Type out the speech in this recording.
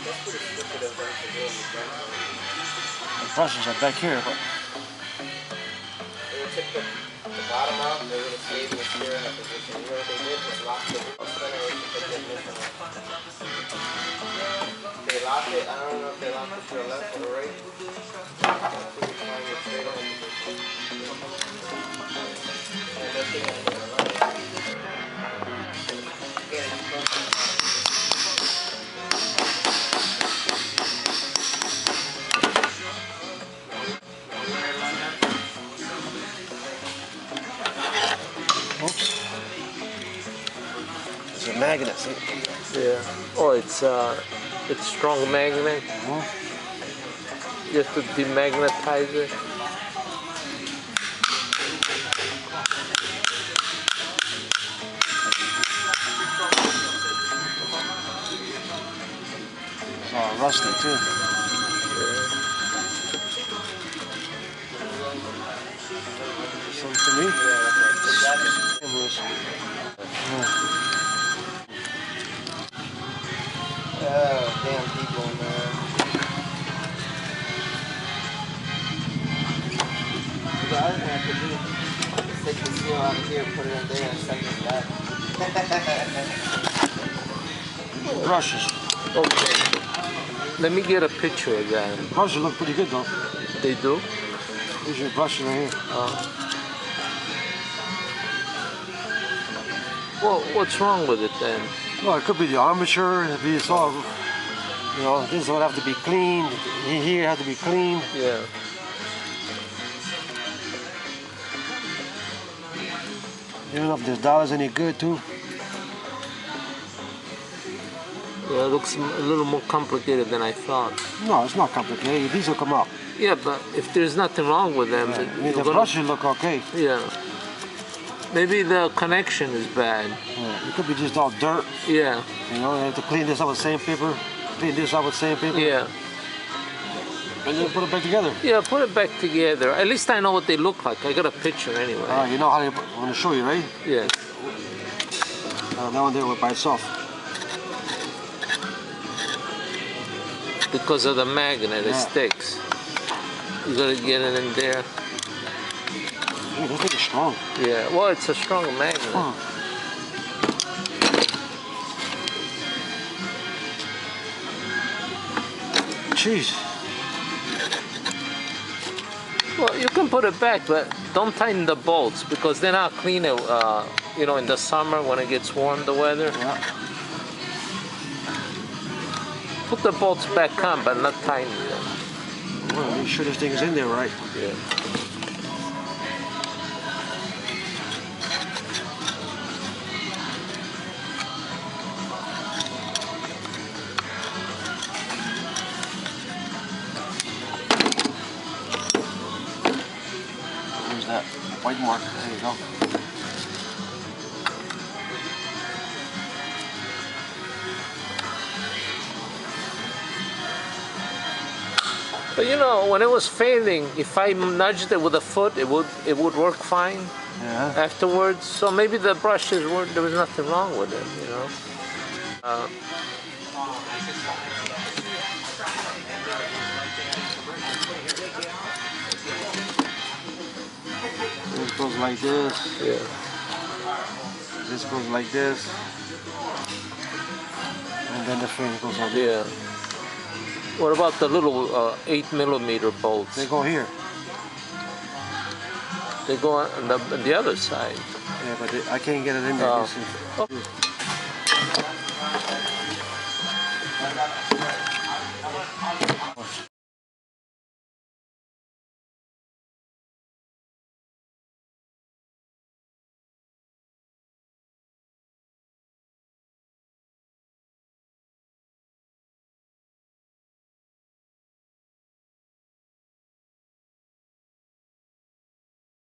The brushes are back here, but They would take the bottom out, they would have stayed in the steer in a position. You know what they did? Just lock the wheel spinner with the ignition on. They lock it, I don't know if they lock it to the left or the right. Until you find your straight on position. And that's it, I'm gonna run it. oops. It's a magnet, see? Yeah. Oh, it's strong magnet. You have to demagnetize it. It's all rusty too. Something for me? Oh, damn people, man. The other thing I could do is take the seal out of here, put it in there, and send it back. Brushes. Okay. Let me get a picture of that. Brushes look pretty good though. They do? Here's your brushes right here. Well, what's wrong with it then? Well, it could be the armature. If you saw, you know, this would have to be cleaned. Here have to be cleaned. Yeah. You don't know if this dial's any good too. Yeah, it looks a little more complicated than I thought. No, it's not complicated. These will come up. Yeah, but if there's nothing wrong with them, The brushes look okay. Yeah. Maybe the connection is bad. Yeah, it could be just all dirt. Yeah. You know, you have to clean this up with sandpaper. Clean this up with sandpaper. Yeah. And then put it back together. Yeah, put it back together. At least I know what they look like. I got a picture anyway. You know how I'm going to show you, right? Yeah. That one there went by itself. Because of the magnet, it sticks. You gotta get it in there. Ooh, this thing is strong. Yeah, well, it's a strong magnet. Jeez. Well, you can put it back, but don't tighten the bolts because they're not clean. You know, in the summer when it gets warm, the weather. Yeah. Put the bolts back on, but not tighten them. Well, make sure this thing is in there right. Yeah. There's that white mark. There you go. But you know, when it was failing, if I nudged it with a foot, it would work fine. Yeah. Afterwards. So maybe the brushes were, there was nothing wrong with it, you know. This goes like this. Yeah. This goes like this. And then the frame goes like this. Yeah. What about the little 8mm bolts? They go here. They go on the other side. Yeah, but I can't get it in there. You see. Oh.